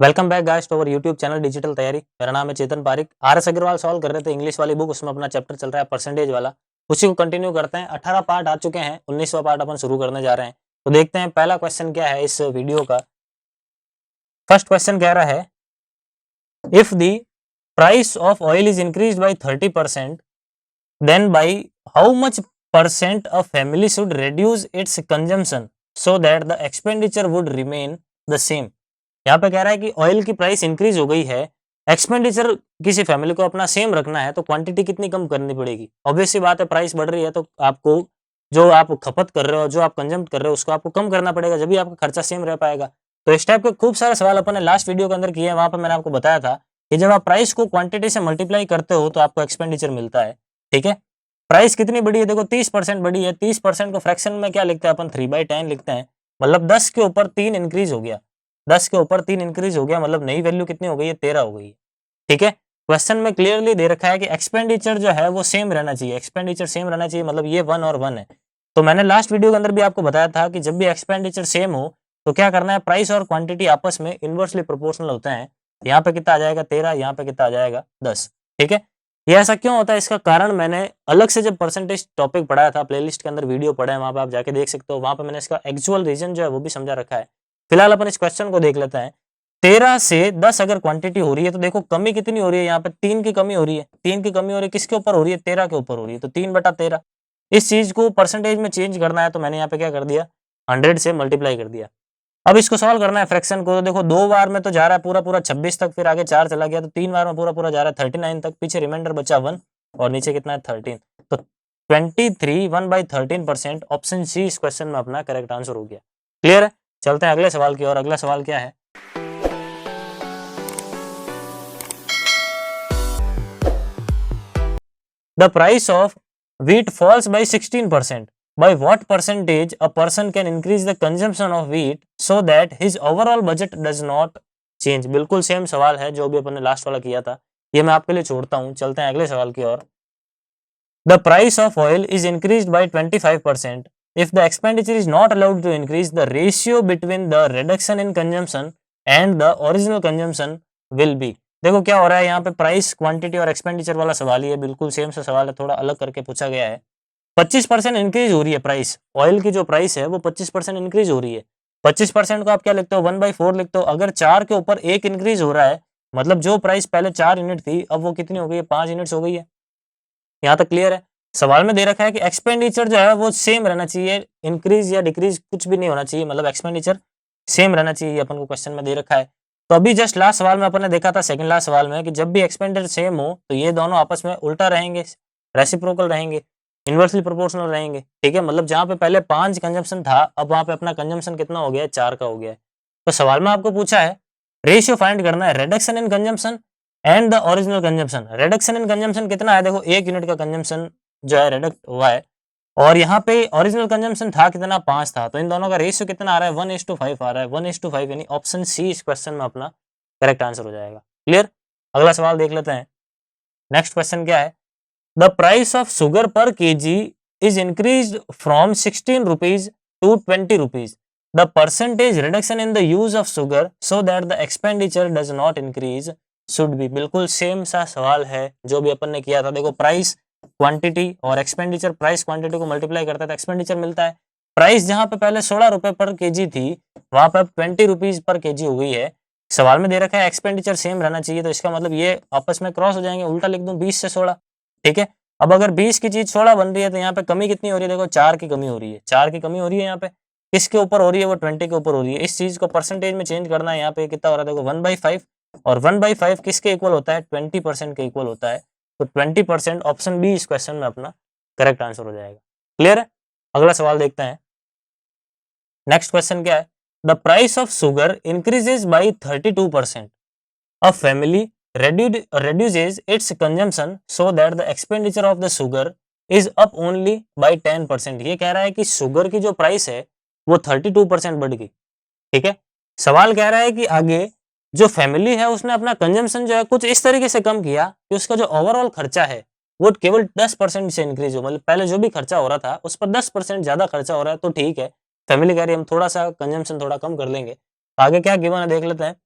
Welcome back guys to our YouTube channel Digital Taiyari. मेरा नाम है चेतन पारिक। आर.एस. अग्रवाल सॉल्व कर रहे थे इंग्लिश वाली बुक, उसमें अपना चैप्टर चल रहा है परसेंटेज वाला। उसी को कंटिन्यू करते हैं। 18 पार्ट आ चुके हैं, 19वां पार्ट अपन शुरू करने जा रहे हैं। तो देखते हैं पहला क्वेश्चन क्या है इस वीडियो का। फर्स्ट क्वेश्चन कह रहा है, if the price of oil is increased by 30%, then by how much percent a family should reduce its consumption so that the expenditure would remain the same. यहाँ पे कह रहा है कि ऑयल की प्राइस इंक्रीज हो गई है, एक्सपेंडिचर किसी फैमिली को अपना सेम रखना है, तो क्वांटिटी कितनी कम करनी पड़ेगी। ऑब्वियस सी बात है, प्राइस बढ़ रही है तो आपको जो आप खपत कर रहे हो, जो आप कंज्यूम कर रहे हो, उसको आपको कम करना पड़ेगा, जब भी आपका खर्चा सेम रह पाएगा। तो इस टाइप के खूब सारे सवाल अपन ने लास्ट वीडियो के अंदर किए हैं। वहां पर मैंने आपको बताया था कि जब आप प्राइस को क्वांटिटी से मल्टीप्लाई करते हो तो आपको एक्सपेंडिचर मिलता है। ठीक है, प्राइस कितनी बढ़ी है, देखो 30% बढ़ी है। 30% को फ्रैक्शन में क्या लिखते हैं अपन, 3/10 लिखते हैं। मतलब 10 के ऊपर 3 इंक्रीज हो गया। 10 के ऊपर 3 इंक्रीज हो गया, मतलब नई वैल्यू कितनी हो गई है, 13 हो गई है। ठीक है, क्वेश्चन में क्लियरली दे रखा है कि एक्सपेंडिचर जो है वो सेम रहना चाहिए। एक्सपेंडिचर सेम रहना चाहिए, मतलब ये 1 और 1 है। तो मैंने लास्ट वीडियो के अंदर भी आपको बताया था कि जब भी एक्सपेंडिचर सेम हो तो क्या करना है, प्राइस और क्वांटिटी आपस में इनवर्सली प्रोपोर्शनल होते हैं। यहाँ पे कितना आ जाएगा 13, यहाँ पे कितना आ जाएगा 10। ठीक है, ये ऐसा क्यों होता है, इसका कारण मैंने अलग से जब परसेंटेज टॉपिक पढ़ाया था, प्लेलिस्ट के अंदर वीडियो पढ़ा है, वहां पे आप जाके देख सकते हो। वहां पे मैंने इसका एक्चुअल रीजन जो है वो भी समझा रखा है। फिलहाल अपन इस क्वेश्चन को देख लेते हैं। 13 से 10 अगर क्वांटिटी हो रही है तो देखो कमी कितनी हो रही है, यहाँ पे 3 की कमी हो रही है। 3 की कमी हो रही है, किसके ऊपर हो रही है, 13 के ऊपर हो रही है। तो 3/13 इस चीज को परसेंटेज में चेंज करना है, तो मैंने यहाँ पे क्या कर दिया, 100 से मल्टीप्लाई कर दिया। अब इसको सॉल्व करना है फ्रैक्शन को। तो देखो 2 बार में तो जा रहा है पूरा पूरा 26 तक, फिर आगे 4 चला गया, तो 3 बार में पूरा पूरा जा रहा है 39 तक, पीछे रिमाइंडर बचा 1 और नीचे कितना है 13। तो 23 1/13% ऑप्शन सी इस क्वेश्चन में अपना करेक्ट आंसर हो गया। क्लियर है, चलते हैं अगले सवाल की ओर। अगला सवाल क्या है, the price of wheat falls by 16%. By what percentage a person can increase the consumption of wheat so that his overall budget does not change? बिल्कुल सेम सवाल है जो भी अपन ने लास्ट वाला किया था, ये मैं आपके लिए छोड़ता हूं। चलते हैं अगले सवाल की ओर। The price of oil is increased by 25%. If the expenditure is not allowed to increase, the ratio between the reduction in consumption and the original consumption will be। देखो क्या हो रहा है यहाँ पे, प्राइस क्वांटिटी और एक्सपेंडिचर वाला सवाल ही है, बिल्कुल सेम सा सवाल है, थोड़ा अलग करके पूछा गया है। 25% इंक्रीज हो रही है प्राइस, ऑयल की जो प्राइस है वो 25% इंक्रीज हो रही है। 25% को आप क्या लिखते हो, 1/4 लिखते हो। अगर 4 के ऊपर 1 इंक्रीज हो रहा है, मतलब जो प्राइस पहले 4 यूनिट थी अब वो कितनी हो गई है, 5 यूनिट्स हो गई है। यहाँ तक क्लियर है। सवाल में दे रखा है कि एक्सपेंडिचर जो है वो सेम रहना चाहिए, इंक्रीज या डिक्रीज कुछ भी नहीं होना चाहिए, मतलब एक्सपेंडिचर सेम रहना चाहिए, अपन को क्वेश्चन में दे रखा है। तो अभी जस्ट लास्ट सवाल में अपन ने देखा था, सेकंड लास्ट सवाल में, कि जब भी एक्सपेंडिचर सेम हो तो ये दोनों आपस में उल्टा रहेंगे, रेसिप्रोकल रहेंगे, इनवर्सली प्रोपोर्शनल रहेंगे। ठीक है, मतलब जहां पे पहले 5 कंजम्पशन था, अब वहां पे अपना कंजम्पशन कितना हो गया है, 4 का हो गया है। तो सवाल में आपको पूछा है रेशियो फाइंड करना है, reduction in consumption and the original consumption. Reduction in consumption कितना है, देखो 1 यूनिट का कंजम्पशन जो है रिडक्ट हुआ है, और यहाँ पे ओरिजिनल कंजम्पशन था कितना, 5 था, तो इन दोनों का रेशियो कितना आ रहा है, 1:5 आ रहा है। 1:5 यानी ऑप्शन सी इस क्वेश्चन में अपना करेक्ट आंसर हो जाएगा। क्लियर, अगला सवाल देख लेते हैं। नेक्स्ट क्वेश्चन क्या है, the price of sugar per KG is increased from 16 rupees to 20 rupees. The percentage reduction in the use of sugar so that the expenditure does not increase should be. बिल्कुल same सा सवाल है जो भी अपन ने किया था। देखो प्राइस क्वांटिटी और एक्सपेंडिचर, प्राइस क्वांटिटी को मल्टीप्लाई करता है तो एक्सपेंडिचर मिलता है। प्राइस जहां पे पहले 16 रुपए पर केजी थी, वहां पर 20 रुपीज पर केजी हो गई है। सवाल में दे रखा है एक्सपेंडिचर सेम रहना चाहिए, तो इसका मतलब ये आपस में क्रॉस हो जाएंगे, उल्टा लिख दूं 20 से 16। ठीक है, अब अगर 20 की चीज 16 बन रही है तो यहाँ पे कमी कितनी हो रही है, देखो 4 की कमी हो रही है। 4 की कमी हो रही है, यहाँ पे किसके ऊपर हो रही है, वो 20 के ऊपर हो रही है। इस चीज को परसेंटेज में चेंज करना है, यहाँ पे कितना हो रहा है, देखो 1/5, और 1/5 किसके इक्वल होता है, 20% के इक्वल होता है। तो 20% ऑप्शन बी इस क्वेश्चन में अपना करेक्ट आंसर हो जाएगा। क्लियर है, अगला सवाल देखते हैं। नेक्स्ट क्वेश्चन क्या है, the price of sugar increases by 32%। A family reduces its consumption so that the expenditure of the sugar is up only by 10%। ये कह रहा है कि शुगर की जो प्राइस है वो 32% बढ़ गई। ठीक है, सवाल कह रहा है कि आगे जो फैमिली है उसने अपना कंजम्पशन जो है कुछ इस तरीके से कम किया कि उसका जो ओवरऑल खर्चा है वो केवल 10% से इंक्रीज हो। मतलब पहले जो भी खर्चा हो रहा था उस पर 10% ज्यादा खर्चा हो रहा है, तो ठीक है, फैमिली कह रही है हम थोड़ा सा कंजम्पशन थोड़ा कम कर लेंगे। आगे क्या गिवन है देख लेते हैं।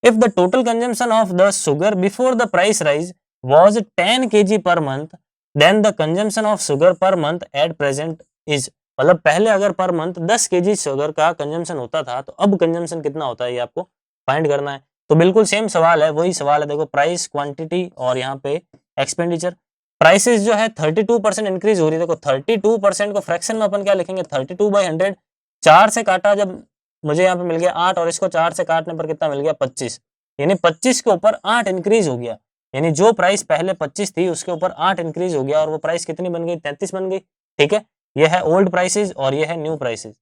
If the total consumption of the sugar before the price rise was 10 kg per month, then the consumption of sugar per month at present is, मतलब पहले अगर पर मंथ 10 केजी शुगर का कंजम्पशन होता था तो अब कंजम्पशन कितना होता है ये आपको फाइंड करना है। तो बिल्कुल सेम सवाल है, वही सवाल है, देखो प्राइस, क्वांटिटी और यहाँ पे एक्सपेंडिचर। प्राइसेस जो है 32% इंक्रीज हो रही है। देखो 32% को फ्रैक्शन में अपन क्या लिखेंगे, 32/100, 4 से काटा जब मुझे यहाँ पे मिल गया 8 और इसको 4 से काटने पर कितना मिल गया 25, यानी 25 के ऊपर 8 इंक्रीज हो गया। यानी जो प्राइस पहले 25 थी उसके ऊपर 8 इंक्रीज हो गया और वो प्राइस कितनी बन गई, 33 बन गई। ठीक है, ये है ओल्ड प्राइसेस और ये है न्यू प्राइसेस।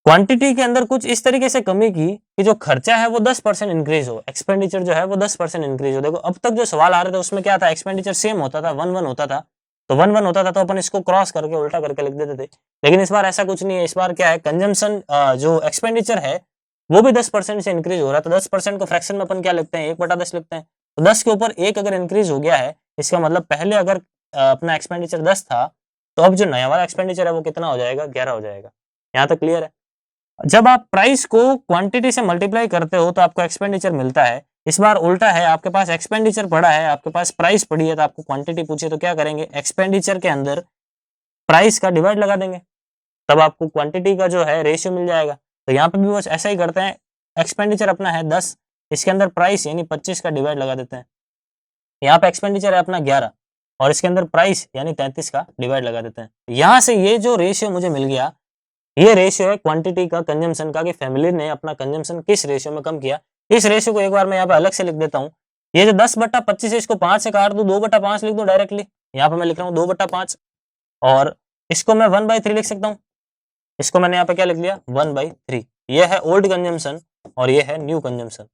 क्वांटिटी के अंदर कुछ इस तरीके से कमी की कि जो खर्चा है वो 10% इंक्रीज हो, एक्सपेंडिचर जो है वो 10% इंक्रीज हो। देखो अब तक जो सवाल आ रहे थे उसमें क्या था, एक्सपेंडिचर सेम होता था, 1-1 होता था, तो 1-1 होता था तो अपन इसको क्रॉस करके उल्टा करके लिख देते थे। लेकिन इस बार ऐसा कुछ नहीं है, इस बार क्या है, कंजम्पशन जो एक्सपेंडिचर है वो भी 10% से इंक्रीज हो रहा है। तो 10% को फ्रैक्शन में अपन क्या लिखते हैं, 1/10 लिखते हैं। तो 10 के ऊपर 1 अगर इंक्रीज हो गया है, इसका मतलब पहले अगर अपना एक्सपेंडिचर 10 था तो अब जो नया वाला एक्सपेंडिचर है वो कितना हो जाएगा, 11 हो जाएगा। यहाँ तक क्लियर है। जब आप प्राइस को क्वांटिटी से मल्टीप्लाई करते हो तो आपको एक्सपेंडिचर मिलता है। इस बार उल्टा है, आपके पास एक्सपेंडिचर पड़ा है, आपके पास प्राइस पड़ी है, तो आपको क्वांटिटी पूछे तो क्या करेंगे, एक्सपेंडिचर के अंदर प्राइस का डिवाइड लगा देंगे, तब आपको क्वांटिटी का जो है रेशियो मिल जाएगा। तो यहाँ पे भी बस ऐसा ही करते हैं, एक्सपेंडिचर अपना है 10, इसके अंदर प्राइस यानी 25 का डिवाइड लगा देते हैं। यहाँ पे एक्सपेंडिचर है अपना 11 और इसके अंदर प्राइस यानी 33 का डिवाइड लगा देते हैं। यहाँ से ये जो रेशियो मुझे मिल गया, ये रेशियो है क्वांटिटी का, कंजम्पशन का, कि फैमिली ने अपना कंजम्पशन किस रेशियो में कम किया। इस रेशियो को एक बार मैं यहाँ पे अलग से लिख देता हूँ। ये जो 10/25 है इसको 5 से काट दूं, 2/5 लिख दूं डायरेक्टली। यहाँ पे मैं लिख रहा हूँ 2/5 और इसको मैं 1/3 लिख सकता हूँ। इसको मैंने यहाँ पे क्या लिख लिया, 1/3। ये है ओल्ड कंजम्पशन और ये है न्यू कंजम्पशन।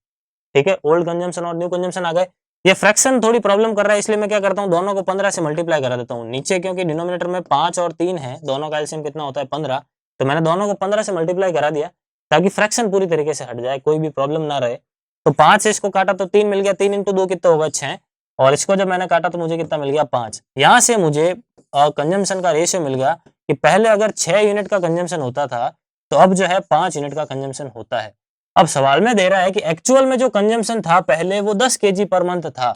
ठीक है, ओल्ड कंजम्पशन और न्यू कंजम्पशन आ गए। ये फ्रैक्शन थोड़ी प्रॉब्लम कर रहा है, इसलिए मैं क्या करता हूँ, दोनों को 15 से मल्टीप्लाई करा देता हूँ नीचे, क्योंकि डिनोमिनेटर में 5 और 3 है, दोनों का एलसीएम कितना होता है 15, तो मैंने दोनों को 15 से मल्टीप्लाई करा दिया ताकि फ्रैक्शन पूरी तरीके से हट जाए, कोई भी प्रॉब्लम ना रहे। तो 5 से इसको काटा तो 3 मिल गया, 3 × 2 कितना होगा 6, और इसको जब मैंने काटा तो मुझे कितना मिल गया 5। यहाँ से मुझे कंजम्पशन का रेशियो मिल गया कि पहले अगर 6 यूनिट का कंजम्पशन होता था तो अब जो है 5 यूनिट का कंजम्पशन होता है। अब सवाल में दे रहा है कि एक्चुअल में जो कंजम्पशन था पहले वो 10 केजी पर मंथ था,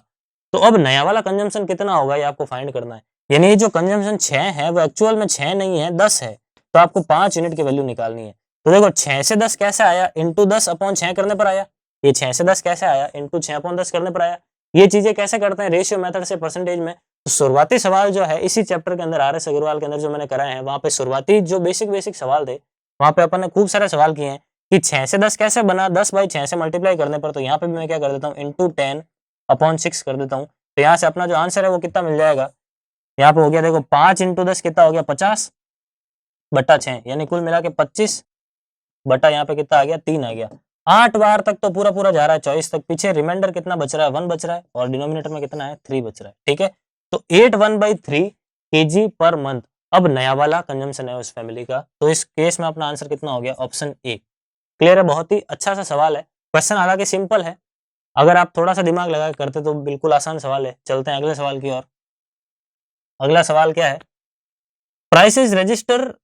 तो अब नया वाला कंजम्पशन कितना होगा ये आपको फाइंड करना है। यानी ये जो कंजम्पशन 6 है वो एक्चुअल में 6 नहीं है, 10 है, तो आपको 5 यूनिट की वैल्यू निकालनी है। तो देखो 6 से 10 कैसे आया, इंटू 10/6 करने पर आया। ये 6 से 10 कैसे आया, इंटू 6/10 करने पर आया। ये चीजें कैसे करते हैं, रेशियो मेथड से परसेंटेज में। तो शुरुआती सवाल जो है इसी चैप्टर के अंदर RS अग्रवाल के अंदर जो मैंने कराए हैं, वहां पे शुरुआती जो बेसिक सवाल थे वहां पे अपन ने खूब सारे सवाल किए हैं कि 6 से 10 कैसे बना, 10/6 से मल्टीप्लाई करने पर। तो यहाँ पे भी मैं क्या कर देता हूँ, इंटू 10/6 कर देता हूँ। तो यहाँ से अपना जो आंसर है वो कितना मिल जाएगा, यहाँ पे हो गया देखो 5 × 10 कितना हो गया 50/6, यानी कुल मिला के 25 बटा यहाँ पे कितना आ गया 3 आ गया। 8 बार तक तो पूरा जा रहा है, 24 तक। पीछे रिमाइंडर कितना बच रहा है, 1 बच रहा है, और डिनोमिनेटर में कितना है 3 बच रहा है। ठीक है, तो 8/1/3 kg पर मंथ अब नया वाला कंजम्पशन है उस फैमिली का। तो इस केस में अपना आंसर कितना हो गया, ऑप्शन ए। क्लियर है, बहुत ही अच्छा सा सवाल है। क्वेश्चन हालांकि सिंपल है, अगर आप थोड़ा सा दिमाग लगा के करते तो बिल्कुल आसान सवाल है। चलते हैं अगले सवाल की ओर। अगला सवाल क्या है, prices register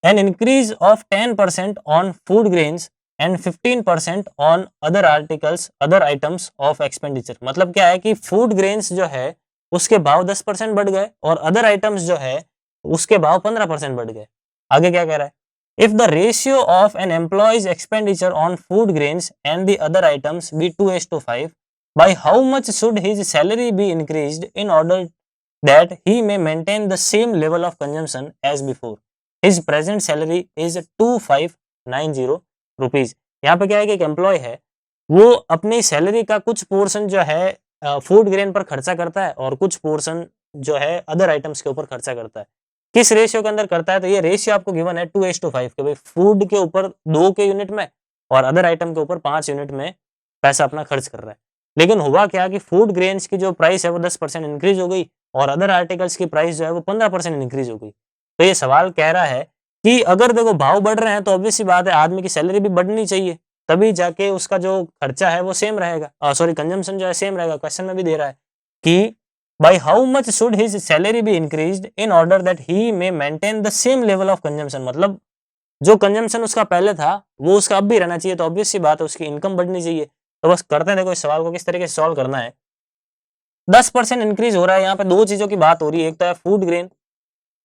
an increase of 10% on food grains and 15% on other articles other items of expenditure. मतलब क्या है कि फूड ग्रेन्स जो है उसके भाव 10% बढ़ गए और अदर आइटम्स जो है उसके भाव 15% बढ़ गए। आगे क्या कह रहा है, if the ratio of an employees expenditure on food grains and the other items be 2:5, by how much should his salary be increased in order that he may maintain the same level of consumption as before? His present salary is 2590 rupees. यहाँ पे क्या है कि एक employ है, वो अपनी salary का कुछ पोर्शन जो है फूड ग्रेन पर खर्चा करता है और कुछ पोर्शन जो है अदर आइटम्स के ऊपर खर्चा करता है। किस रेशियो के अंदर करता है, तो ये रेशियो आपको गिवन है 2:5 के, भाई फूड के ऊपर 2 के यूनिट में और अदर आइटम के ऊपर 5 यूनिट में पैसा अपना खर्च कर रहा है। लेकिन हुआ क्या कि फूड ग्रेन्स की जो प्राइस है वो 10% इंक्रीज हो गई और अदर आर्टिकल्स की प्राइस जो है वो 15% इंक्रीज हो गई। तो ये सवाल कह रहा है कि अगर देखो भाव बढ़ रहे हैं तो ऑब्वियस सी बात है आदमी की सैलरी भी बढ़नी चाहिए, तभी जाके उसका जो खर्चा है वो सेम रहेगा, सॉरी कंजम्पशन जो है सेम रहेगा। क्वेश्चन में भी दे रहा है कि bye how much should his salary be increased in order that he may maintain the same level of consumption. मतलब जो कंजम्पशन उसका पहले था वो उसका अब भी रहना चाहिए, तो ऑब्वियस सी बात है उसकी इनकम बढ़नी चाहिए। तो बस करते हैं, देखो इस सवाल को किस तरीके से सॉल्व करना है। 10% इंक्रीज हो रहा है, यहाँ पे दो चीजों की बात हो रही है, एक तो है फूड ग्रेन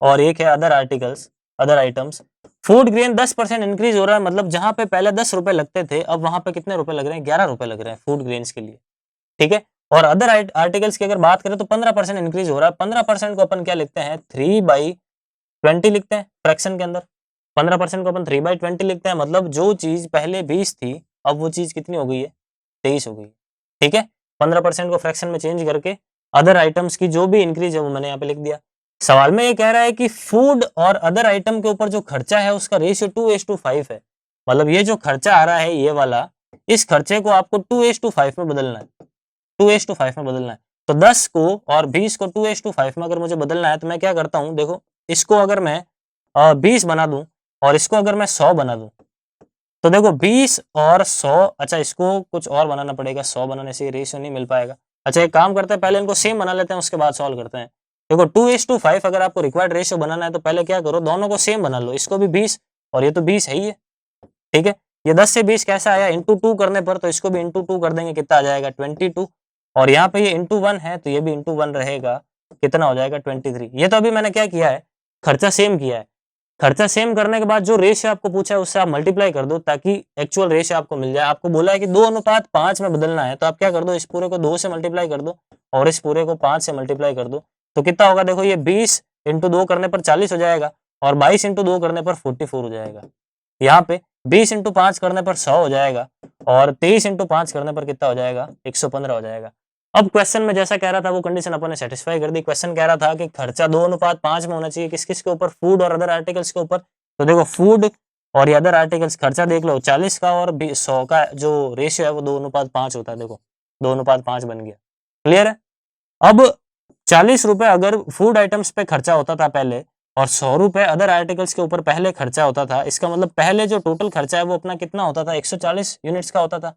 और एक है other articles, other items. Food grain 10% increase हो रहा है, मतलब जहां पे पहले 10 रुपए लगते थे, अब वहां पे कितने रुपए लग रहे हैं, 11 रुपए लग रहे हैं फूड ग्रेन्स के लिए, ठीक है। और अदर आर्टिकल्स की अगर बात करें तो 15% इंक्रीज हो रहा है। 15% को अपन क्या लिखते हैं, 3/20 लिखते हैं फ्रैक्शन के अंदर। 15% को अपन 3/20 लिखते हैं, मतलब जो चीज पहले 20 थी, अब वो चीज कितनी हो गई है, 23 हो गई है, ठीक है। 15% को फ्रैक्शन में चेंज करके अदर आइटम्स की जो भी इंक्रीज है वो मैंने यहाँ पे लिख दिया। सवाल में ये कह रहा है कि फूड और अदर आइटम के ऊपर जो खर्चा है उसका रेशियो 2:5 है, मतलब ये जो खर्चा आ रहा है ये वाला, इस खर्चे को आपको 2:5 में बदलना है, 2:5 में बदलना है। तो 10 को और 20 को 2:5 में अगर मुझे बदलना है तो मैं क्या करता हूं, देखो इसको अगर मैं 20 बना दूं और इसको अगर मैं 100 बना दूं, तो देखो 20 और 100, अच्छा इसको कुछ और बनाना पड़ेगा, 100 बनाने से रेशियो नहीं मिल पाएगा। अच्छा एक काम करते हैं, पहले इनको सेम बना लेते हैं, उसके बाद सॉल्व करते हैं। देखो 2:5 अगर आपको रिक्वायर्ड रेशियो बनाना है तो पहले क्या करो, दोनों को सेम बना लो, इसको भी 20 और ये तो 20 है ही है, ठीक है। ये 10 से 20 कैसा आया, इंटू 2 करने पर, तो इसको भी इंटू 2 कर देंगे, कितना आ जाएगा 22। और यहाँ पे ये इंटू 1 है तो ये भी इंटू 1 रहेगा, कितना हो जाएगा 23। ये तो अभी मैंने क्या किया है, खर्चा सेम किया है। खर्चा सेम करने के बाद जो रेशियो आपको पूछा है उससे आप मल्टीप्लाई कर दो ताकि एक्चुअल रेशियो आपको मिल जाए। आपको बोला है कि 2:5 में बदलना है, तो आप क्या कर दो, इस पूरे को 2 से मल्टीप्लाई कर दो और इस पूरे को 5 से मल्टीप्लाई कर दो, तो कितना होगा, देखो ये 20 इंटू 2 करने पर 40 हो जाएगा और 22 इंटू 2 करने पर 44 हो जाएगा। यहाँ पे 20 इंटू 5 करने पर 100 हो जाएगा और 23 इंटू 5 करने पर कितना हो जाएगा, 115 हो जाएगा। अब क्वेश्चन में जैसा कह रहा था वो कंडीशन अपन ने सेटिस्फाई कर दी। क्वेश्चन कह रहा था कि खर्चा 2:5 में होना चाहिए, किस किस के ऊपर, फूड और अदर आर्टिकल्स के ऊपर। तो देखो फूड और अदर आर्टिकल्स खर्चा देख लो 40 का और 100 का जो रेशियो है वो 2:5 होता है, देखो 2:5 बन गया, क्लियर है। अब 40 रुपए अगर फूड आइटम्स पे खर्चा होता था पहले और 100 रुपए अदर आर्टिकल्स के ऊपर पहले खर्चा होता था, इसका मतलब पहले जो टोटल खर्चा है वो अपना कितना होता था, 140 यूनिट्स का होता था।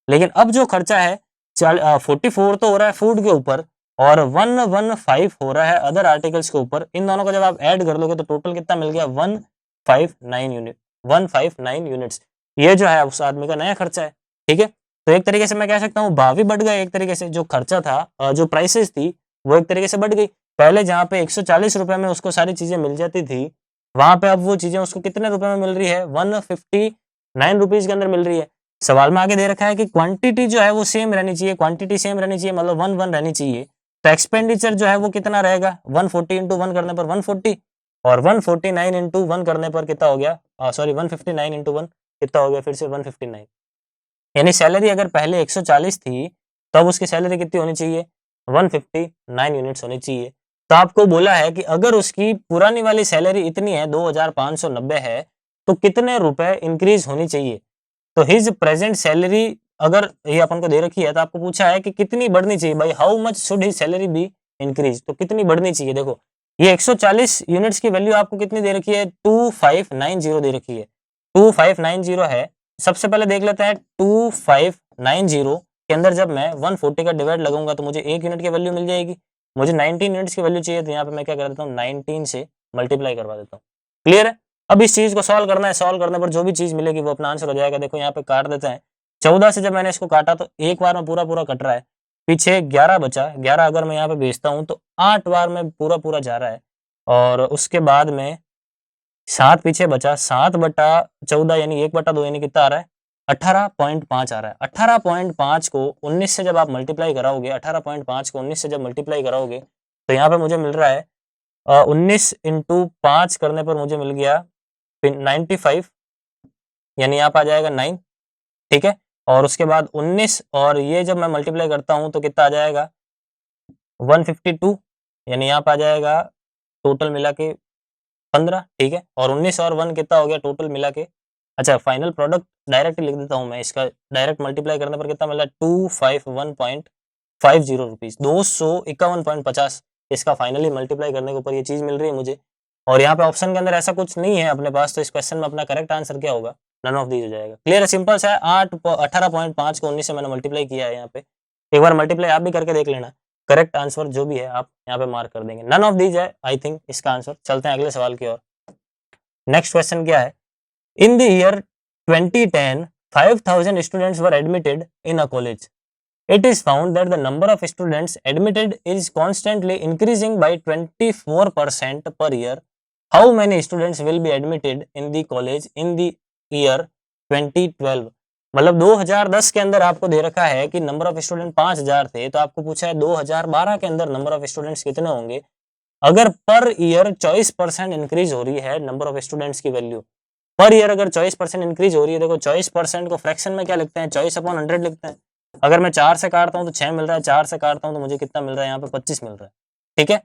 लेकिन अब जो खर्चा है 44 तो हो रहा है फूड के ऊपर और 115 हो रहा है अदर आर्टिकल्स के ऊपर। इन दोनों को जब आप ऐड कर लोगे तो टोटल कितना मिल गया, 159 यूनिट्स। ये जो है उस आदमी का नया खर्चा है, ठीक है। तो एक तरीके से मैं कह सकता हूँ भाव भी बढ़ गया, एक तरीके से जो खर्चा था, जो प्राइसेस थी वो एक तरीके से बढ़ गई। पहले जहाँ पे 140 रुपए में उसको सारी चीजें मिल जाती थी, वहां पे अब वो चीजें उसको कितने रुपए में मिल रही है, 159 रुपीज के अंदर मिल रही है। सवाल में आगे दे रखा है कि क्वांटिटी जो है वो सेम रहनी चाहिए, क्वांटिटी सेम रहनी चाहिए मतलब 1 रहनी चाहिए। तो एक्सपेंडिचर जो है वो कितना रहेगा, 140 इंटू 1 करने पर 140 और 149 इंटू 1 करने पर कितना हो गया, सॉरी 159 इंटू 1 कितना हो गया, फिर से 159। यानी सैलरी अगर पहले 140 थी तब तो उसकी सैलरी कितनी होनी चाहिए, 159 यूनिट्स होनी चाहिए। तो आपको बोला है कि अगर उसकी पुरानी वाली सैलरी इतनी है 2590 है तो कितने रुपए इंक्रीज होनी चाहिए। तो हिज प्रेजेंट सैलरी अगर ये अपन को दे रखी है तो आपको पूछा है कि कितनी बढ़नी चाहिए, भाई how much should his salary be increase, तो कितनी बढ़नी चाहिए। देखो ये 140 यूनिट्स की वैल्यू आपको कितनी दे रखी है, 2590 दे रखी है, 2590 है। सबसे पहले देख लेते हैं 2590 के अंदर जब मैं 140 का डिवाइड लगाऊंगा तो मुझे 1 यूनिट की वैल्यू मिल जाएगी। मुझे 19 यूनिट्स की वैल्यू चाहिए तो यहाँ पे मैं क्या कर देता हूँ, 19 से मल्टीप्लाई करवा देता हूँ, क्लियर है। अब इस चीज को सॉल्व करना है, सॉल्व करने पर जो भी चीज मिलेगी वो अपना आंसर हो जाएगा। देखो यहाँ पे काट देते हैं, 14 से जब मैंने इसको काटा तो एक बार में पूरा पूरा कट रहा है, पीछे 11 बचा, 11 अगर मैं यहाँ पे भेजता हूँ तो 8 बार में पूरा पूरा जा रहा है और उसके बाद में 7 पीछे बचा, 7/14 यानी 1/2 यानी कितना आ रहा है, 18.5 आ रहा है। 18.5 को 19 से जब आप मल्टीप्लाई कराओगे, 18.5 को 19 से जब मल्टीप्लाई कराओगे तो यहाँ पे मुझे मिल रहा है 19 इंटू 5 करने पर मुझे मिल गया 95 यानी यहाँ पे आ जाएगा 9, ठीक है। और उसके बाद 19 और ये जब मैं मल्टीप्लाई करता हूँ तो कितना आ जाएगा 152 यानी यहाँ पे आ जाएगा टोटल मिला के 15, ठीक है। और 19 और 1 कितना हो गया टोटल मिला के, अच्छा फाइनल प्रोडक्ट डायरेक्ट लिख देता हूँ मैं, इसका डायरेक्ट मल्टीप्लाई करने पर कितना मिला 251.50 रुपीज, 251.50 इसका फाइनली मल्टीप्लाई करने के ऊपर ये चीज मिल रही है मुझे। और यहाँ पे ऑप्शन के अंदर ऐसा कुछ नहीं है अपने पास, तो इस क्वेश्चन में अपना करेक्ट आंसर क्या होगा, नन ऑफ दीज हो जाएगा। क्लियर है, सिंपल सा है। 18.5 को 19 से मैंने मल्टीप्लाई किया है यहाँ पे, एक बार मल्टीप्लाई आप भी करके देख लेना, करेक्ट आंसर जो भी है आप यहाँ पे मार्क कर देंगे। नन ऑफ दीज है आई थिंक इसका आंसर। चलते हैं अगले सवाल की ओर। नेक्स्ट क्वेश्चन क्या है, in the year 2010 5,000 students were admitted in a college, it is found that the number of students admitted is constantly increasing by 24% per year. How many students will be admitted in the college in the year 2012? मतलब 2010 के अंदर आपको दे रखा है कि number of student 5000 थे, तो आपको पूछा है 2012 के अंदर नंबर ऑफ स्टूडेंट्स कितने होंगे। अगर पर ईयर 24% इंक्रीज हो रही है नंबर ऑफ स्टूडेंट्स की वैल्यू, पर ईयर अगर 24% इंक्रीज हो रही है, देखो 24% को फ्रैक्शन में क्या लिखते हैं, 24/100 लिखते हैं। अगर मैं 4 से काटता हूँ तो 6 मिल रहा है, 4 से काटता हूँ तो मुझे कितना मिल रहा है, यहाँ पे 25 मिल रहा है। ठीक है,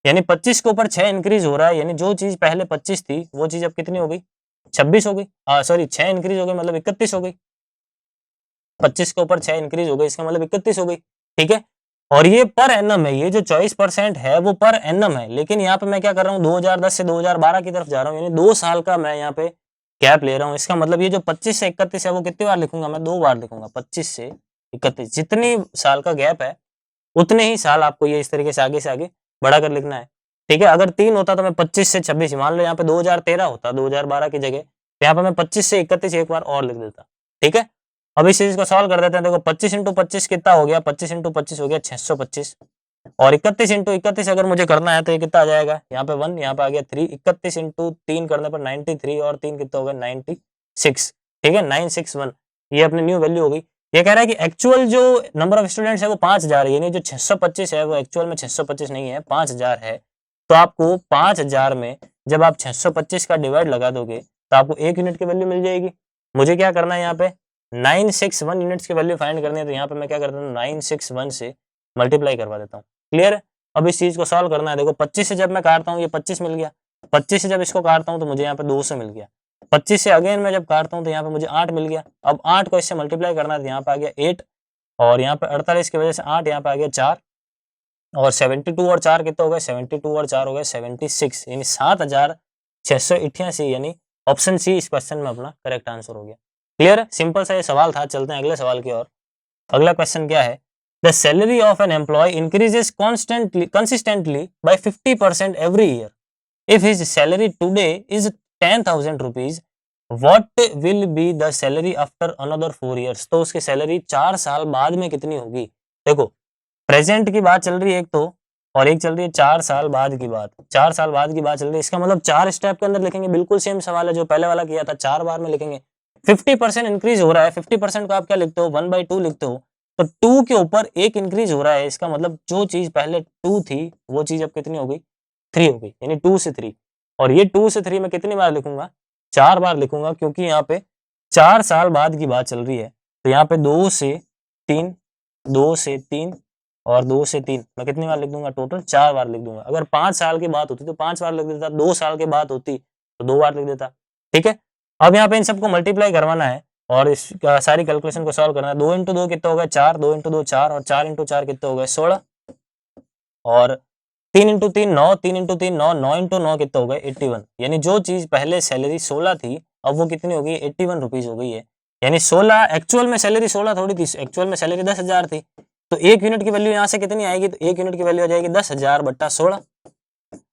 यानी 25 के ऊपर 6 इंक्रीज हो रहा है, यानी जो चीज पहले 25 थी वो चीज अब कितनी हो गई, 26 हो गई। सॉरी 6 इंक्रीज हो गई मतलब 31 हो गई। 25 के ऊपर 6 इंक्रीज हो गई, इसका मतलब 31 हो गई। ठीक है, और ये पर एनम है, ये जो 24% है वो पर एनम है, लेकिन यहाँ पे मैं क्या कर रहा हूँ 2010 से 2012 की तरफ जा रहा हूँ, यानी 2 साल का मैं यहाँ पे गैप ले रहा हूँ। इसका मतलब ये जो 25 से 31 है वो कितनी बार लिखूंगा, मैं 2 बार लिखूंगा। 25 से 31 जितनी साल का गैप है उतने ही साल आपको ये इस तरीके से आगे बढ़ा कर लिखना है। ठीक है, अगर 3 होता तो मैं 25 से 26, मान लो यहाँ पे 2013 होता 2012 की जगह, तो यहाँ पे मैं 25 से 31 एक बार और लिख देता। ठीक है, अब इस चीज को सॉल्व कर देते हैं। देखो 25 × 25 कितना हो गया, 25 × 25 हो गया 625, और 31 × 31 अगर मुझे करना है तो ये कितना आ जाएगा, यहाँ पे 1, यहाँ पे आ गया 3, 31 × 3 करने पर 93, और 3 कितना हो गया 96। ठीक है, 961 ये अपनी न्यू वैल्यू हो गई। ये कह रहा है कि एक्चुअल जो नंबर ऑफ स्टूडेंट्स है वो 5000 है, यानी जो 625 है वो एक्चुअल में 625 नहीं है, 5000 है। तो आपको 5000 में जब आप 625 का डिवाइड लगा दोगे तो आपको 1 यूनिट की वैल्यू मिल जाएगी। मुझे क्या करना है, यहाँ पे 961 यूनिट्स की वैल्यू फाइंड करनी है, तो यहाँ पे मैं क्या करता हूँ 961 से मल्टीप्लाई करवा देता हूँ। क्लियर है, अब इस चीज को सॉल्व करना है। देखो 25 से जब मैं काटता हूँ ये 25 मिल गया, 25 से जब इसको काटता हूँ तो मुझे यहाँ पे 200 मिल गया, 25 से अगेन मैं जब काटता हूँ तो यहाँ पे मुझे 8 मिल गया। अब 8 को इससे मल्टीप्लाई करना है, तो यहाँ पे आ गया 8, और यहाँ पे 48 की वजह से 8 यहाँ पे आ गया 4, और 72 और 4 कितने हो गए, 72 और 4 हो गए 76, यानी 7688, यानी ऑप्शन सी इस क्वेश्चन में अपना करेक्ट आंसर हो गया। क्लियर है, सिंपल सा ये सवाल था। चलते हैं अगले सवाल की ओर। अगला क्वेश्चन क्या है, the salary of an employee increases consistently by 50% every year. If his salary today is 10,000 rupees, what will be the salary after another 4 years. तो उसकी सैलरी 4 साल बाद में कितनी होगी। देखो प्रेजेंट की बात चल रही है एक तो, और एक चल रही है 4 साल बाद की बात। 4 साल बाद की बात चल रही है, इसका मतलब 4 स्टेप के अंदर लिखेंगे। बिल्कुल सेम सवाल है जो पहले वाला किया था, 4 बार में लिखेंगे। 50% इंक्रीज हो रहा है, 50% को आप क्या लिखते हो, 1/2 लिखते हो, तो 2 के ऊपर 1 इंक्रीज हो रहा है। इसका मतलब जो चीज पहले 2 थी वो चीज अब कितनी हो गई, 3 हो गई, यानी 2 से 3। और ये 2 से 3 में कितनी बार लिखूंगा, 4 बार लिखूंगा, क्योंकि यहाँ पे 4 साल बाद की बात चल रही है। तो यहाँ पे 2 से 3, 2 से 3 और 2 से 3 मैं कितनी बार लिख दूंगा, टोटल 4 बार लिख दूंगा। अगर 5 साल की बात होती तो 5 बार लिख देता, 2 साल की बात होती तो 2 बार लिख देता। ठीक है, अब यहाँ पे इन सबको मल्टीप्लाई करवाना है और इस सारी कैलकुलेशन को सॉल्व करना है। 2 × 2 कितना हो गया 4, 2 × 2 4, और 4 × 4 कितना हो गया 16, और 3 × 3 9, 3 × 3 9, 9 × 9 कितना हो गया 81। यानी जो चीज पहले सैलरी 16 थी अब वो कितनी हो गई 81 रुपीज हो गई है। यानी 16 एक्चुअल में सैलरी 16 थोड़ी थी, एक्चुअल में सैलरी 10,000 थी। तो 1 यूनिट की वैल्यू यहाँ से कितनी आएगी, तो 1 यूनिट की वैल्यू आ जाएगी 10,000 बट्टा 16।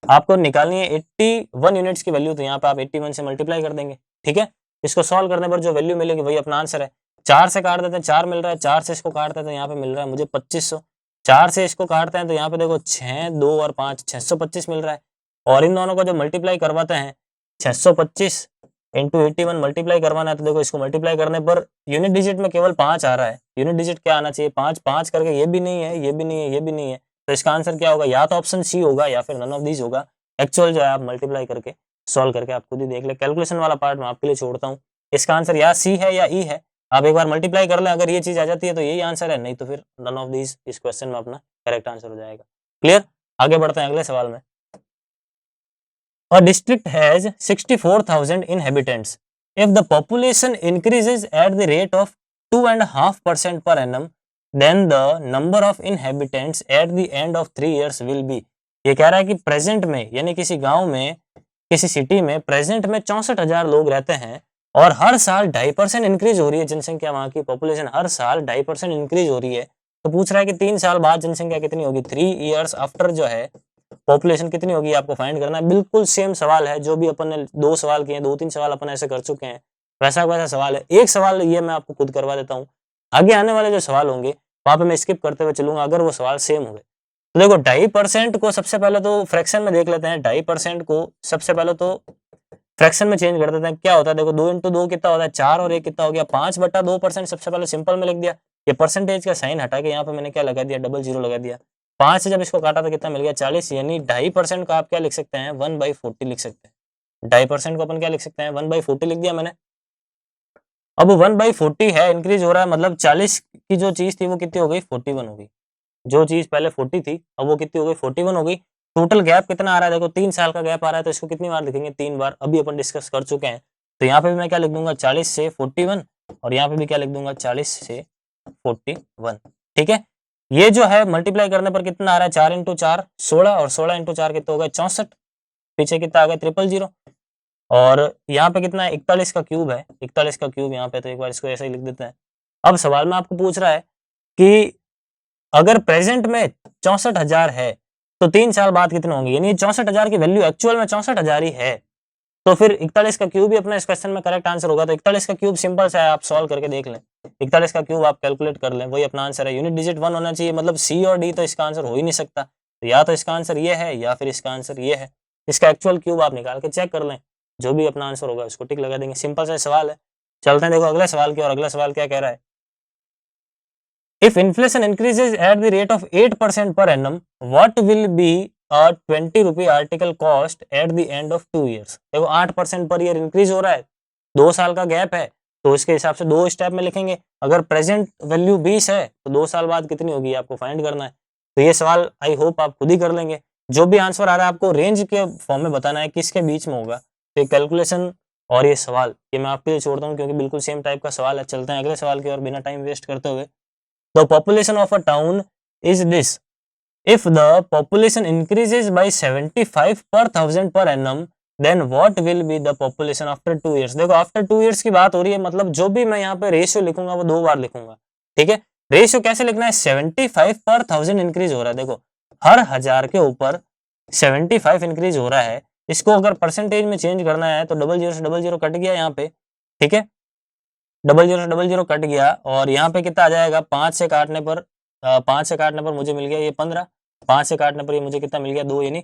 आपको निकालनी है 81 यूनिट्स की वैल्यू, तो यहाँ पे आप 81 से मल्टीप्लाई कर देंगे। ठीक है, इसको सॉल्व करने पर जो वैल्यू मिलेगी वही अपना आंसर है। 4 से काट देते हैं, 4 मिल रहा है, 4 से इसको काटते हैं तो यहाँ पे मिल रहा है मुझे 2500। 4 से इसको काटते हैं तो यहाँ पे देखो 6, 2 और 5 625 मिल रहा है। और इन दोनों को जो मल्टीप्लाई करवाते हैं 625 इंटू 81 मल्टीप्लाई करवाना है, तो देखो इसको मल्टीप्लाई करने पर यूनिट डिजिट में केवल 5 आ रहा है। यूनिट डिजिट क्या आना चाहिए 5, 5 करके ये भी नहीं है, ये भी नहीं है, ये भी नहीं है। तो इसका आंसर क्या होगा, या तो ऑप्शन सी होगा या फिर नन ऑफ दीज होगा। एक्चुअल जो है आप मल्टीप्लाई करके सॉल्व करके आप खुद ही देख ले। कैलकुलेशन वाला पार्ट मैं आपके लिए छोड़ता हूँ। इसका आंसर या सी है या ई है, आप एक बार मल्टीप्लाई कर लें, अगर ये चीज आ जाती है तो यही आंसर है, नहीं तो फिर नन ऑफ दीज इस क्वेश्चन में अपना करेक्ट आंसर हो जाएगा। क्लियर, आगे बढ़ते हैं अगले सवाल में। A district has 64,000 inhabitants. If the population increases at the rate of 2.5% per annum, then the number of inhabitants at the end of 3 years will be। ये कह रहा है कि प्रेजेंट में, यानी किसी गांव में, किसी सिटी में प्रेजेंट में 64,000 लोग रहते हैं और हर साल 2.5% इंक्रीज हो रही है जनसंख्या, वहां की पॉपुलेशन हर साल 2.5% इंक्रीज हो रही है। तो पूछ रहा है कि 3 साल बाद जनसंख्या कितनी होगी, 3 ईयर्स आफ्टर जो है पॉपुलेशन कितनी होगी आपको फाइंड करना है। बिल्कुल सेम सवाल है जो भी अपन ने 2 सवाल किए, 2-3 सवाल अपन ऐसे कर चुके हैं। वैसा वैसा सवाल है। एक सवाल ये मैं आपको खुद करवा देता हूँ, आगे आने वाले जो सवाल होंगे वहां पे मैं स्किप करते हुए चलूंगा अगर वो सवाल सेम हुए। तो देखो 2.5% को सबसे पहले तो फ्रैक्शन में देख लेते हैं। 2.5% को सबसे पहले तो फ्रैक्शन में चेंज कर देते हैं। क्या होता है देखो, 2 इंटू 2 कितना होता है 4 और 1 कितना हो गया 5/2%। सबसे पहले सिंपल में लिख दिया, ये परसेंटेज का साइन हटा के यहाँ पे मैंने क्या लगा दिया, डबल जीरो लगा दिया। 5 से जब इसको काटा तो कितना मिल गया 40, यानी 2.5% को आप क्या लिख सकते हैं 1/40 लिख सकते हैं। 2.5% को अपन क्या लिख सकते हैं 1/40 लिख दिया मैंने। अब 1/40 है, इंक्रीज हो रहा है, मतलब 40 की जो चीज थी वो कितनी हो गई 41 हो गई। जो चीज पहले 40 थी अब वो कितनी हो गई 41 हो गई। टोटल गैप कितना आ रहा है देखो, 3 साल का गैप आ रहा है, तो इसको कितनी बार लिखेंगे 3 बार, अभी अपन डिस्कस कर चुके हैं। तो यहाँ पे भी मैं क्या लिख दूंगा 40 से 41 और यहाँ पे भी क्या लिख दूंगा 40 से 41। ठीक है, ये जो है मल्टीप्लाई करने पर कितना आ रहा है 4 इंटू 4 16 और 16 इंटू 4 कितना हो गया 64। पीछे कितना आ गया 000 और यहाँ पे कितना है 41 का क्यूब है, 41 का क्यूब यहाँ पे, तो एक बार इसको ऐसे ही लिख देते हैं। अब सवाल में आपको पूछ रहा है कि अगर प्रेजेंट में 64,000 है तो 3 साल बाद कितने होंगे, यानी 64,000 की वैल्यू एक्चुअल में 64,000 ही है, तो फिर 41 का क्यूब ही अपना इस क्वेश्चन में करेक्ट आंसर होगा। तो 41 का क्यूब सिंपल सा है, आप सॉल्व करके देख लें, 41 का क्यूब आप कैलकुलेट कर लें, वही अपना आंसर है। यूनिट डिजिट 1 होना चाहिए, मतलब सी और डी तो इसका आंसर हो ही नहीं सकता, तो या तो इसका आंसर ये है या फिर इसका आंसर ये है। इसका एक्चुअल क्यूब आप निकाल के चेक कर लें, जो भी अपना आंसर होगा उसको टिक लगा देंगे। सिंपल सा सवाल है। चलते हैं देखो अगले सवाल की, और अगला सवाल क्या कह रहा है, if inflation increases at the rate of 8% per annum, what will be a 20 rupee article cost at the end of 2 years? देखो 8% पर ईयर इंक्रीज हो रहा है, 2 साल का गैप है, तो इसके हिसाब से 2 स्टेप में लिखेंगे। अगर प्रेजेंट वैल्यू 20 है तो 2 साल बाद कितनी होगी आपको फाइंड करना है। तो ये सवाल आई होप आप खुद ही कर लेंगे। जो भी आंसर आ रहा है आपको रेंज के फॉर्म में बताना है किसके बीच में होगा। तो ये कैलकुलेशन और ये सवाल ये मैं आपके लिए छोड़ता हूँ क्योंकि बिल्कुल सेम टाइप का सवाल है। चलते हैं अगले सवाल की ओर बिना टाइम वेस्ट करते हुए। The population of a town is this. If the population increases by 75 per thousand per annum, then what will be the population after 2 years? देखो आफ्टर 2 years की बात हो रही है, मतलब जो भी मैं यहाँ पे रेशियो लिखूंगा वो 2 बार लिखूंगा। ठीक है, रेशियो कैसे लिखना है 75 पर थाउजेंड इंक्रीज हो रहा है, देखो हर हजार के ऊपर 75 इंक्रीज हो रहा है। इसको अगर परसेंटेज में चेंज करना है तो डबल जीरो कट गया यहाँ पे। ठीक है, डबल जीरो कट गया और यहाँ पे कितना आ जाएगा 5 से काटने पर 5 से काटने पर मुझे मिल गया ये 15, 5 से काटने पर ये मुझे कितना मिल गया 2, यानी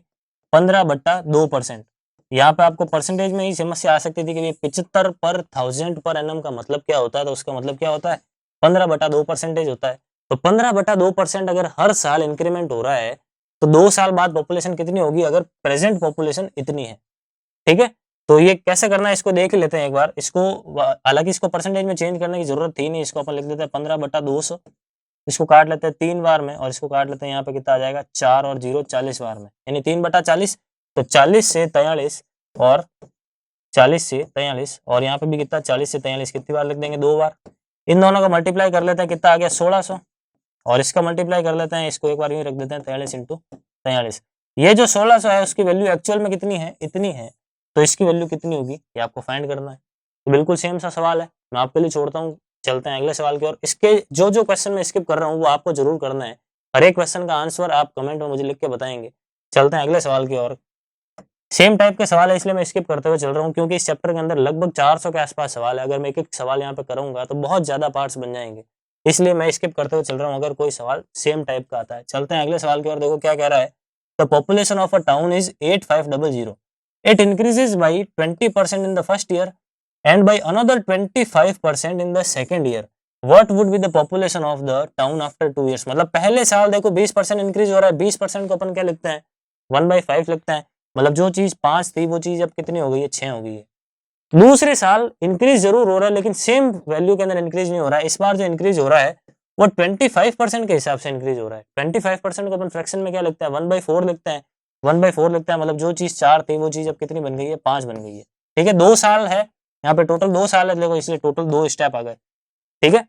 15/2%। यहाँ पे आपको परसेंटेज में ही समस्या आ सकती थी कि ये 75 पर थाउजेंड पर एनम का मतलब क्या होता है, तो उसका मतलब क्या होता है 15/2% होता है। तो 15/2% अगर हर साल इंक्रीमेंट हो रहा है तो 2 साल बाद पॉपुलेशन कितनी होगी अगर प्रेजेंट पॉपुलेशन इतनी है। ठीक है, तो ये कैसे करना है इसको देख लेते हैं एक बार। इसको हालांकि इसको परसेंटेज में चेंज करने की जरूरत थी नहीं, इसको अपन लिख देते हैं 15/200। इसको काट लेते हैं 3 बार में और इसको काट लेते हैं यहाँ पे कितना आ जाएगा 4 और 0 40 बार में, यानी 3/40। तो 40 से 43 और 40 से 43 और यहाँ पे भी कितना 40 से 43 कितनी बार लिख देंगे 2 बार। इन दोनों का मल्टीप्लाई कर लेते हैं, कितना आ गया 1600 और इसका मल्टीप्लाई कर लेते हैं, इसको एक बार यूं रख देते हैं 43 इंटू 43। ये जो 1600 है उसकी वैल्यू एक्चुअल में कितनी है इतनी है, तो इसकी वैल्यू कितनी होगी ये आपको फाइंड करना है। तो बिल्कुल सेम सा सवाल है, मैं आपके लिए छोड़ता हूँ। चलते हैं अगले सवाल की ओर। इसके जो जो क्वेश्चन मैं स्किप कर रहा हूँ वो आपको जरूर करना है, हर एक क्वेश्चन का आंसर आप कमेंट में मुझे लिख के बताएंगे। चलते हैं अगले सवाल की ओर। सेम टाइप के सवाल है इसलिए मैं स्किप करते हुए चल रहा हूँ क्योंकि इस चैप्टर के अंदर लगभग 400 के आसपास सवाल है। अगर मैं एक एक सवाल यहाँ पे करूंगा तो बहुत ज्यादा पार्ट्स बन जाएंगे, इसलिए मैं स्किप करते हुए चल रहा हूँ अगर कोई सवाल सेम टाइप का आता है। चलते हैं अगले सवाल की ओर। देखो क्या कह रहा है, the population of a town is 8500, it increases by 20% in the first year and by another 25% in the second year. What would be the population of the town after 2 years? मतलब पहले साल देखो 20% इंक्रीज हो रहा है, 20% को अपन क्या लिखते हैं 1/5 लिखते हैं, मतलब जो चीज 5 थी वो चीज अब कितनी हो गई है 6 हो गई है। दूसरे साल इंक्रीज जरूर हो रहा है लेकिन सेम वैल्यू के अंदर इंक्रीज नहीं हो रहा है। इस बार जो इंक्रीज हो रहा है वो 25% के हिसाब से इंक्रीज हो रहा है। 25% को अपन फ्रैक्शन में क्या लिखते हैं 1/4 लिखते हैं, 1/4 लिखते हैं, मतलब जो चीज 4 थी वो चीज अब कितनी बन गई है 5 बन गई है। ठीक है, 2 साल है यहाँ पे, टोटल 2 साल है देखो, इसलिए टोटल 2 स्टेप आ गए। ठीक है,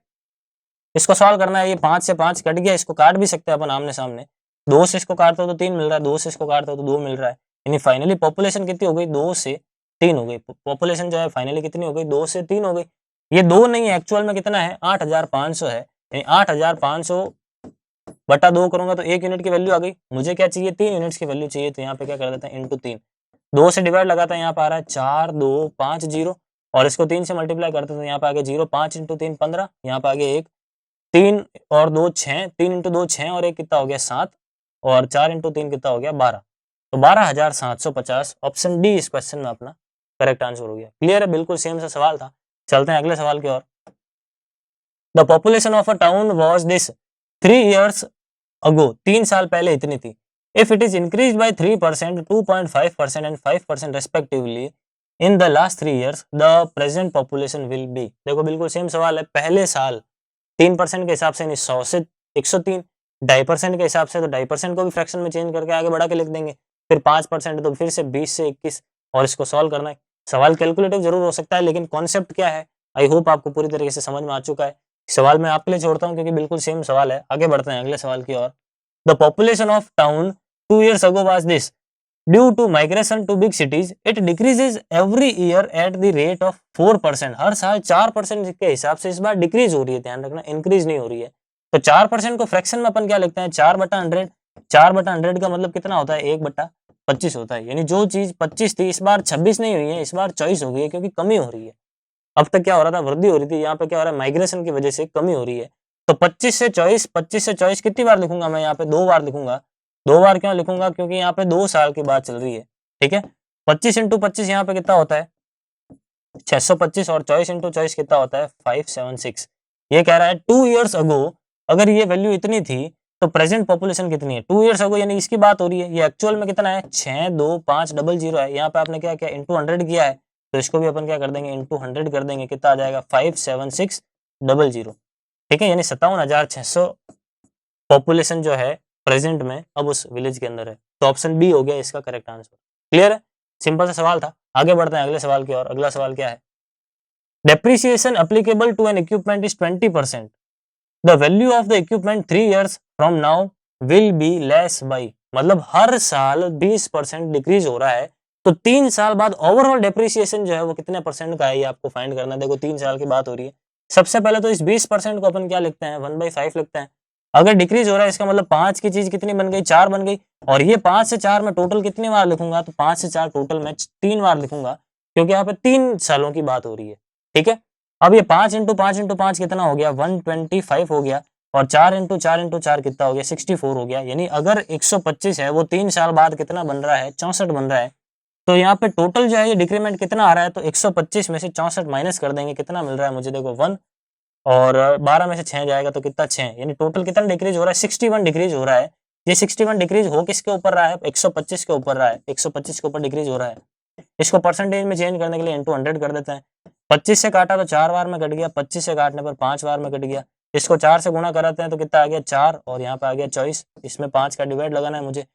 इसको सॉल्व करना है। ये 5 से 5 कट गया, इसको काट भी सकते हैं अपन आमने सामने। 2 से इसको काटते हो तो 3 मिल रहा है, 2 से इसको काटते हो तो 2 मिल रहा है, यानी फाइनली पॉपुलेशन कितनी हो गई 2 से 3 हो गई। पॉपुलेशन जो है फाइनली कितनी हो गई 2 से 3 हो गई। ये 2 नहीं है, एक्चुअल में कितना है 8500 है, यानी 8500 बटा 2 करूंगा तो 1 यूनिट की वैल्यू आ गई। मुझे क्या चाहिए 3 यूनिट्स की वैल्यू चाहिए, तो यहाँ पे क्या कर देते हैं इंटू 3, 2 से डिवाइड लगाता है, यहाँ पे आ रहा है 4 2 5 0 और इसको 3 से मल्टीप्लाई करते तो यहाँ पे आगे 0, 5 इंटू 3 15, यहाँ पे आगे 1, 3 और 2 6, 3 इंटू 2 6 और 1 कितना हो गया 7, और 4 इंटू 3 कितना हो गया 12। तो 12,750 ऑप्शन डी इस क्वेश्चन में अपना करेक्ट आंसर हो गया। क्लियर है, बिल्कुल सेम सा सवाल था। चलते हैं अगले सवाल की ओर। The population of a town was this 3 years ago, 3 साल पहले इतनी थी। If it is increase by 3%, 2.5% and 5% respectively in the last 3 years, the present population will be. देखो बिल्कुल सेम सवाल है। पहले साल 3% के हिसाब से 100 से 103, 2.5% के हिसाब से तो 2.5% को भी फ्रैक्शन में चेंज करके आगे बढ़ा के लिख देंगे, फिर 5% तो फिर से 20 से 21, और इसको सॉल्व करना है। सवाल कैलकुलेटिव जरूर हो सकता है, लेकिन कॉन्सेप्ट क्या है आई होप आपको पूरी तरीके से समझ में आ चुका है। सवाल मैं आपके लिए छोड़ता हूं क्योंकि बिल्कुल सेम सवाल है। आगे बढ़ते हैं अगले सवाल की ओर। The population of town 2 years ago was this. Due to migration to big cities, it decreases every year at the rate of 4%. हर साल 4% के हिसाब से इस बार डिक्रीज हो रही है, ध्यान रखना, इंक्रीज नहीं हो रही है। तो 4% को फ्रैक्शन में अपन क्या लिखते हैं, 4/100। 4/100 का मतलब कितना होता है, 1/25 होता है। यानी जो चीज 25 थी इस बार 26 नहीं हुई है, इस बार 24 हो गई है, क्योंकि कमी हो रही है। अब तक क्या हो रहा था, वृद्धि हो रही थी, यहाँ पे क्या हो रहा है, माइग्रेशन की वजह से कमी हो रही है। तो 25 से 24, 25 से 24 कितनी बार लिखूंगा मैं, यहाँ पे 2 बार लिखूंगा। 2 बार क्यों लिखूंगा, क्योंकि यहाँ पे 2 साल की बात चल रही है। ठीक है, 25 इंटू 25 यहाँ पे कितना होता है 625, और 24 इंटू 24 कितना होता है 576। ये कह रहा है 2 years ago अगर ये वैल्यू इतनी थी तो प्रेजेंट पॉपुलेशन कितनी है 2 years ago, यानी इसकी बात हो रही है। ये एक्चुअल में कितना है 62500 है। यहाँ पे आपने क्या किया, इंटू 100 किया है, तो इसको भी अपन क्या कर देंगे, इंटू 100 कर देंगे, कितना आ जाएगा 57600। ठीक है, यानी 57,600 पॉपुलेशन जो है प्रेजेंट में अब उस विलेज के अंदर है। तो ऑप्शन बी हो गया इसका करेक्ट आंसर। क्लियर है, सिंपल सा सवाल था। आगे बढ़ते हैं अगले सवाल की ओर। अगला सवाल क्या है, depreciation applicable to an equipment is 20%, the value of the equipment 3 years from now will be less by. मतलब हर साल 20% डिक्रीज हो रहा है, तो 3 साल बाद ओवरऑल डेप्रिसिएशन जो है वो कितने परसेंट का है, ये आपको फाइंड करना है। देखो 3 साल की बात हो रही है। सबसे पहले तो इस 20% को अपन क्या लिखते हैं, 1/5 लिखते हैं। अगर डिक्रीज हो रहा है इसका मतलब 5 की चीज कितनी बन गई, 4 बन गई। और ये 5 से 4 में टोटल कितनी बार लिखूंगा, तो 5 से 4 टोटल में 3 बार लिखूंगा, क्योंकि यहाँ पे 3 सालों की बात हो रही है। ठीक है, अब ये 5 इंटू 5 इंटू 5 कितना हो गया 125 हो गया, और 4 इंटू 4 इंटू 4 कितना हो गया 64 हो गया। यानी अगर 125 है वो 3 साल बाद कितना बन रहा है 64 बन रहा है। तो यहाँ पे टोटल जो है ये डिक्रीमेंट कितना आ रहा है, तो 125 में से 64 माइनस कर देंगे, कितना मिल रहा है मुझे, देखो 1, और 12 में से 6 जाएगा तो कितना 6, यानी टोटल कितना डिक्रीज हो रहा है 61 डिक्रीज हो रहा है। ये 61 डिक्रीज हो किसके ऊपर रहा है, 125 के ऊपर रहा है, 125 के ऊपर डिक्रीज हो रहा है। इसको परसेंटेज में चेंज करने के लिए इंटू 100 कर देते हैं। 25 से काटा तो 4 बार में कट गया, 25 से काटने पर 5 बार में कट गया। इसको 4 से गुणा कराते हैं तो कितना आ गया 4, और यहाँ पे आ गया 24। इसमें 5 का डिवाइड लगाना है मुझे,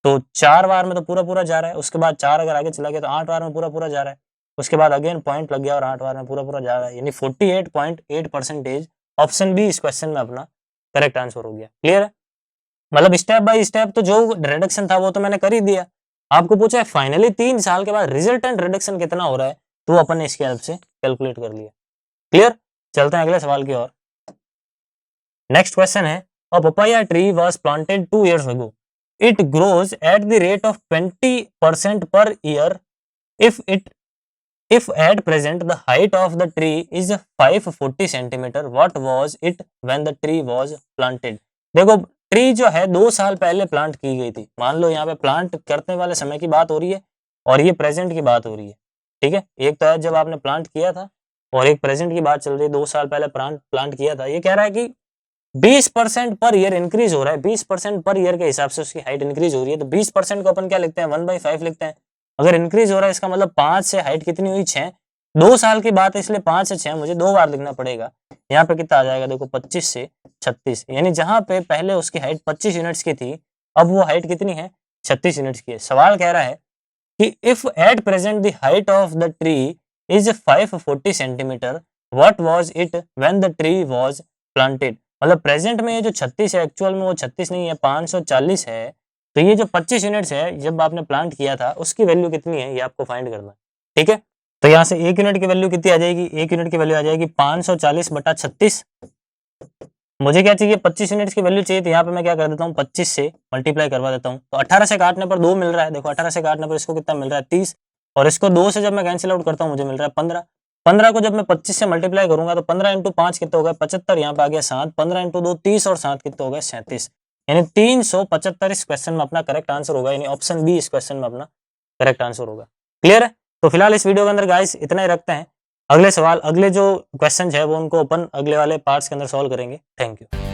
तो 4 बार में तो पूरा पूरा जा रहा है। उसके बाद 4 अगर आगे चला गया तो 8 बार में पूरा पूरा जा रहा है। उसके बाद अगेन पॉइंट लग गया और 8 बार में पूरा पूरा जा रहा है, यानी 48.8%। ऑप्शन बी इस क्वेश्चन में अपना करेक्ट आंसर हो गया। क्लियर है, मतलब स्टेप बाय स्टेप तो जो रिडक्शन था वो तो मैंने कर ही दिया। आपको पूछा है फाइनली 3 साल के बाद रिजल्टेंट रिडक्शन कितना हो रहा है, तो अपन ने इसकी हेल्प से कैलकुलेट कर लिया। क्लियर, चलते हैं अगले सवाल की ओर। नेक्स्ट क्वेश्चन है, a papaya tree was planted 2 years ago. It grows at the rate of 20% per year. If at present the height of the tree is 540 centimeter, what was it when the tree was planted? देखो tree जो है 2 साल पहले plant की गई थी। मान लो यहाँ पे प्लांट करने वाले समय की बात हो रही है और ये प्रेजेंट की बात हो रही है। ठीक है, एक तो है जब आपने प्लांट किया था और एक प्रेजेंट की बात चल रही है, 2 साल पहले प्लांट किया था। ये कह रहा है कि 20% पर ईयर इंक्रीज हो रहा है, 20% पर ईयर के हिसाब से उसकी हाइट इंक्रीज हो रही है। तो 20% को अपन क्या लिखते हैं 1/5 लिखते हैं। अगर इंक्रीज हो रहा है इसका मतलब 5 से हाइट कितनी हुई 6, 2 साल की बात है इसलिए 5 से 6 मुझे 2 बार लिखना पड़ेगा। यहाँ पे कितना आ जाएगा देखो 25 से 36, यानी जहां पे पहले उसकी हाइट 25 यूनिट्स की थी अब वो हाइट कितनी है 36 यूनिट्स की है। सवाल कह रहा है कि if at present the height of the tree is 540 centimetre, what was it when the tree was planted. मतलब प्रेजेंट में ये जो 36 है एक्चुअल में वो 36 नहीं है 540 है। तो ये जो 25 यूनिट्स है जब आपने प्लांट किया था उसकी वैल्यू कितनी है ये आपको फाइंड करना है। ठीक है, तो यहाँ से 1 यूनिट की वैल्यू कितनी आ जाएगी, 1 यूनिट की वैल्यू आ जाएगी 540/36। मुझे क्या चाहिए 25 यूनिट्स की वैल्यू चाहिए, तो यहाँ पे मैं क्या कर देता हूँ 25 से मल्टीप्लाई करवा देता हूँ। तो 18 से काटने पर 2 मिल रहा है, देखो 18 से काटने पर इसको कितना मिल रहा है 30, और इसको 2 से जब मैं कैंसिल आउट करता हूँ मुझे मिल रहा है 15। 15 को जब मैं 25 से मल्टीप्लाई करूंगा तो 15 इंटू 5 कितने हो गए 75, यहाँ पे आ गया 7, 15 इंटू 2 30 और 7 कितने हो गए 37, यानी 375 इस क्वेश्चन में अपना करेक्ट आंसर होगा, यानी ऑप्शन बी इस क्वेश्चन में अपना करेक्ट आंसर होगा। क्लियर है? तो फिलहाल इस वीडियो के अंदर गाइस इतना ही रखते हैं। अगले सवाल, अगले जो क्वेश्चन है वो उनको अपन अगले वाले पार्ट्स के अंदर सॉल्व करेंगे। Thank you.